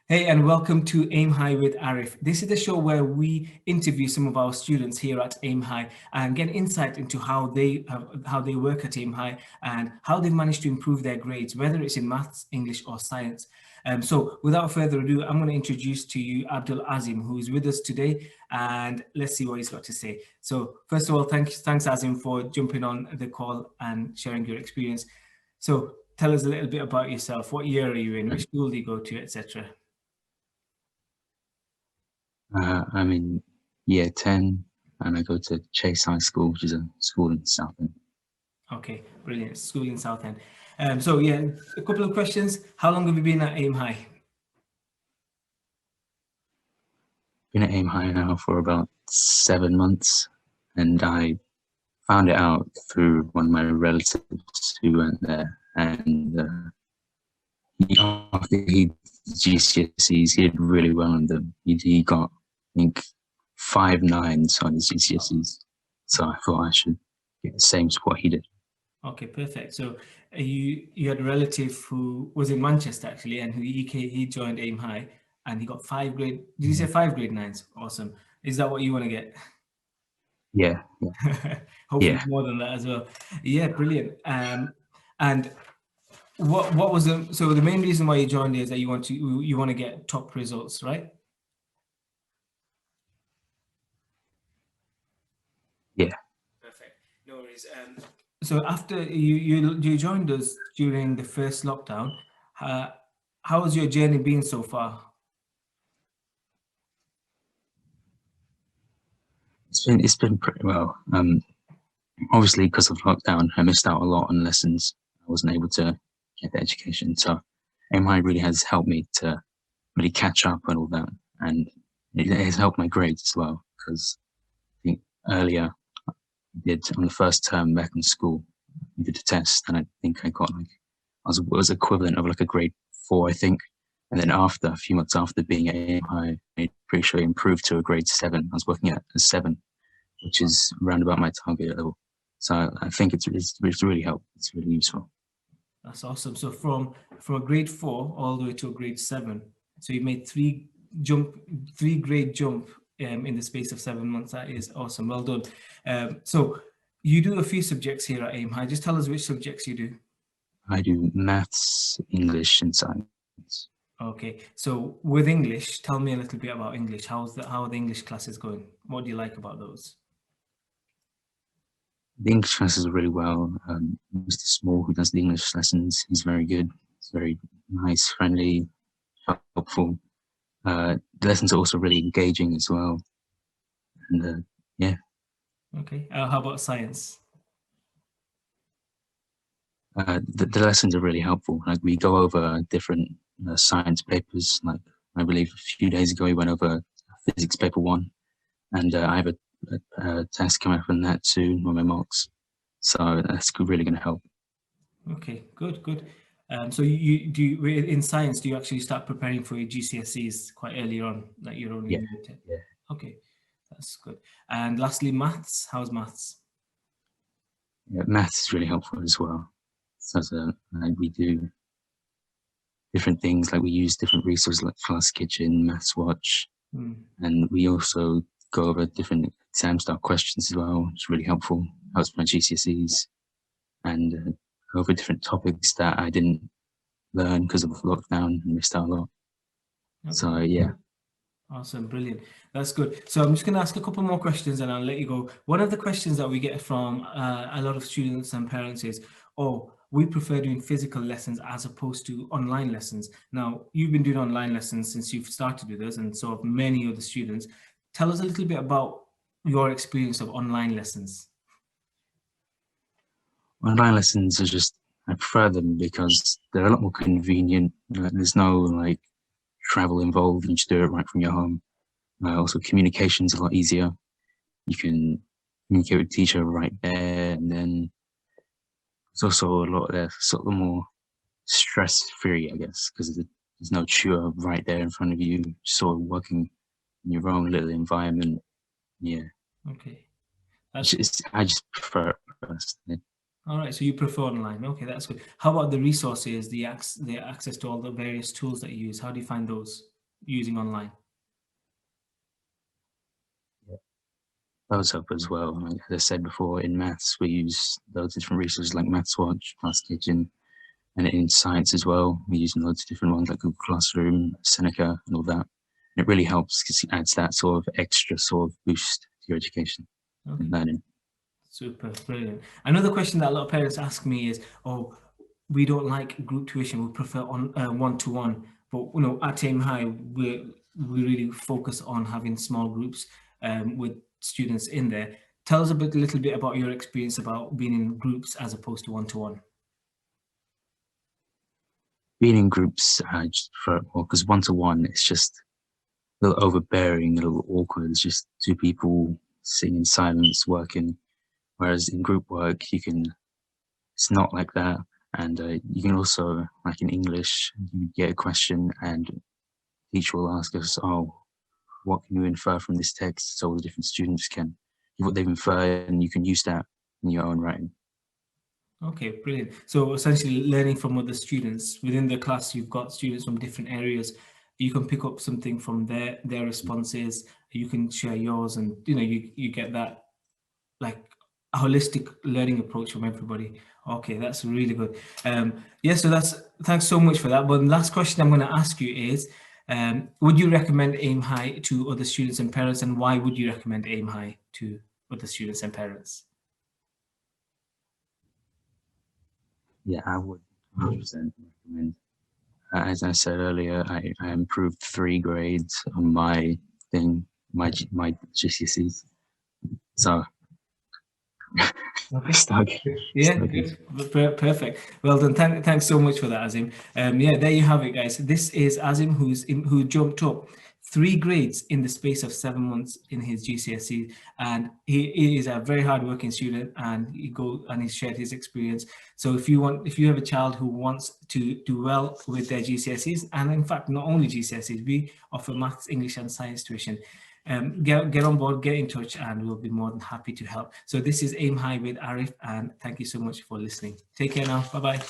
Hey, and welcome to Aim High with Arif. This is the show where we interview some of our students here at Aim High and get insight into how they work at Aim High and how they've managed to improve their grades, whether it's in maths, English, or science. So, without further ado, I'm going to introduce to you Abdul Azim, who is with us today, and let's see what he's got to say. So, first of all, thanks Azim for jumping on the call and sharing your experience. So, tell us a little bit about yourself. What year are you in? Which school do you go to, etc.? I'm in year 10 and I go to Chase High School, which is a school in Southend. Okay, brilliant. School in Southend. So yeah, a couple of questions. How long have you been at Aim High? Been at Aim High now for about 7 months, and I found it out through one of my relatives who went there. And after he GCSEs, he did really well on them. He got, I think, 5 9s on his GCSEs. So I thought I should get the same score he did. Okay, perfect. So you had a relative who was in Manchester actually, and he joined Aim High, and he got five grade. Did you say 5 grade 9s? Awesome. Is that what you want to get? Yeah, Hopefully yeah. more than that as well. Yeah, brilliant. And what was the main reason why you joined is that you want to get top results, right? Yeah. Perfect. No worries. So after you joined us during the first lockdown, uh, how has your journey been so far? It's been pretty well. Obviously, because of lockdown, I missed out a lot on lessons. I wasn't able to get the education. So MI really has helped me to really catch up and all that. And it has helped my grades as well. Because I think earlier I did on the first term back in school, I did a test and I think I got like, was equivalent of like a grade 4, I think. And then after, a few months after being at MI, I'm pretty sure I improved to a grade 7. I was working at a 7, which is around about my target level. So I think it's really helped. It's really useful. That's awesome. So from a grade 4 all the way to a grade 7, so you made three grade jump in the space of 7 months. That is awesome. Well done. So you do a few subjects here at Aim High. Just tell us which subjects you do. I do maths, English, and science. Okay, so with English, tell me a little bit about English. How are the English classes going? What do you like about those? The English classes are really well. Mr. Small, who does the English lessons, he's very good. He's very nice, friendly, helpful. The lessons are also really engaging as well. And yeah, Okay, how about science? the lessons are really helpful. Like we go over different science papers. Like I believe a few days ago we went over physics paper 1, and I have a test coming up on that soon on my marks. So that's really going to help. Okay, good, good. So in science, do you actually start preparing for your GCSEs quite early on, like you're only Yeah, in year 10? yeah. Okay, that's good. And lastly, maths. How's maths? Yeah, maths is really helpful as well. So like we do different things, like we use different resources like Class Kitchen, Maths Watch, Hmm. and we also go over different exam style questions as well, which is really helpful. Helps my GCSEs and go over different topics that I didn't learn because of lockdown and missed out a lot. Okay, So yeah, awesome, brilliant. That's good. So I'm just going to ask a couple more questions and I'll let you go. One of the questions that we get from a lot of students and parents is, oh, we prefer doing physical lessons as opposed to online lessons. Now, you've been doing online lessons since you've started with us, and so have many other students. Tell us a little bit about your experience of online lessons. online lessons are just, I prefer them because they're a lot more convenient. There's no like travel involved. You just do it right from your home. Also, communication's a lot easier. You can communicate with the teacher right there, and then it's also a lot sort of more stress free, I guess, because there's no tutor right there in front of you, sort of working in your own little environment. Yeah, Okay, that's good. I just prefer it personally. All right, so you prefer online. Okay, that's good. How about the resources, the access to all the various tools that you use? How do you find those? using online? Those help as well. Like, as I said before, in maths, we use loads of different resources like MathsWatch, Class Kitchen, and in science as well, we're using loads of different ones like Google Classroom, Seneca, and all that. And it really helps because it adds that sort of extra sort of boost to your education and learning. Super, brilliant. Another question that a lot of parents ask me is, oh, we don't like group tuition, we prefer on one-to-one. But you know, at Aim High, we really focus on having small groups with students in there. Tell us a little bit about your experience about being in groups as opposed to one-to-one. Being in groups, just because one-to-one, it's just a little overbearing, a little awkward. It's just two people sitting in silence working. Whereas in group work, it's not like that. And you can also, like in English, you get a question and teacher will ask us, oh, what can you infer from this text? So all the different students can give what they've inferred and you can use that in your own writing. Okay, brilliant. So essentially learning from other students. Within the class, you've got students from different areas. You can pick up something from their responses. You can share yours, and you know, you get that like a holistic learning approach from everybody. Okay, that's really good. Yeah, so thanks so much for that. But the last question I'm going to ask you is, would you recommend Aim High to other students and parents, and why would you recommend Aim High to other students and parents? Yeah, I would 100% recommend. As I said earlier, I improved 3 grades on my GCSEs. So Okay. stuck. Yeah, good. Perfect. Well done. Thanks so much for that, Azim. Yeah, there you have it, guys. This is Azim, who jumped up 3 grades in the space of 7 months in his GCSE, and he is a very hardworking student, and he's shared his experience. So if you have a child who wants to do well with their GCSEs, and in fact not only GCSEs, we offer maths, English, and science tuition. Get on board, get in touch, and we'll be more than happy to help. So this is Aim High with Arif, and thank you so much for listening. Take care now. Bye-bye.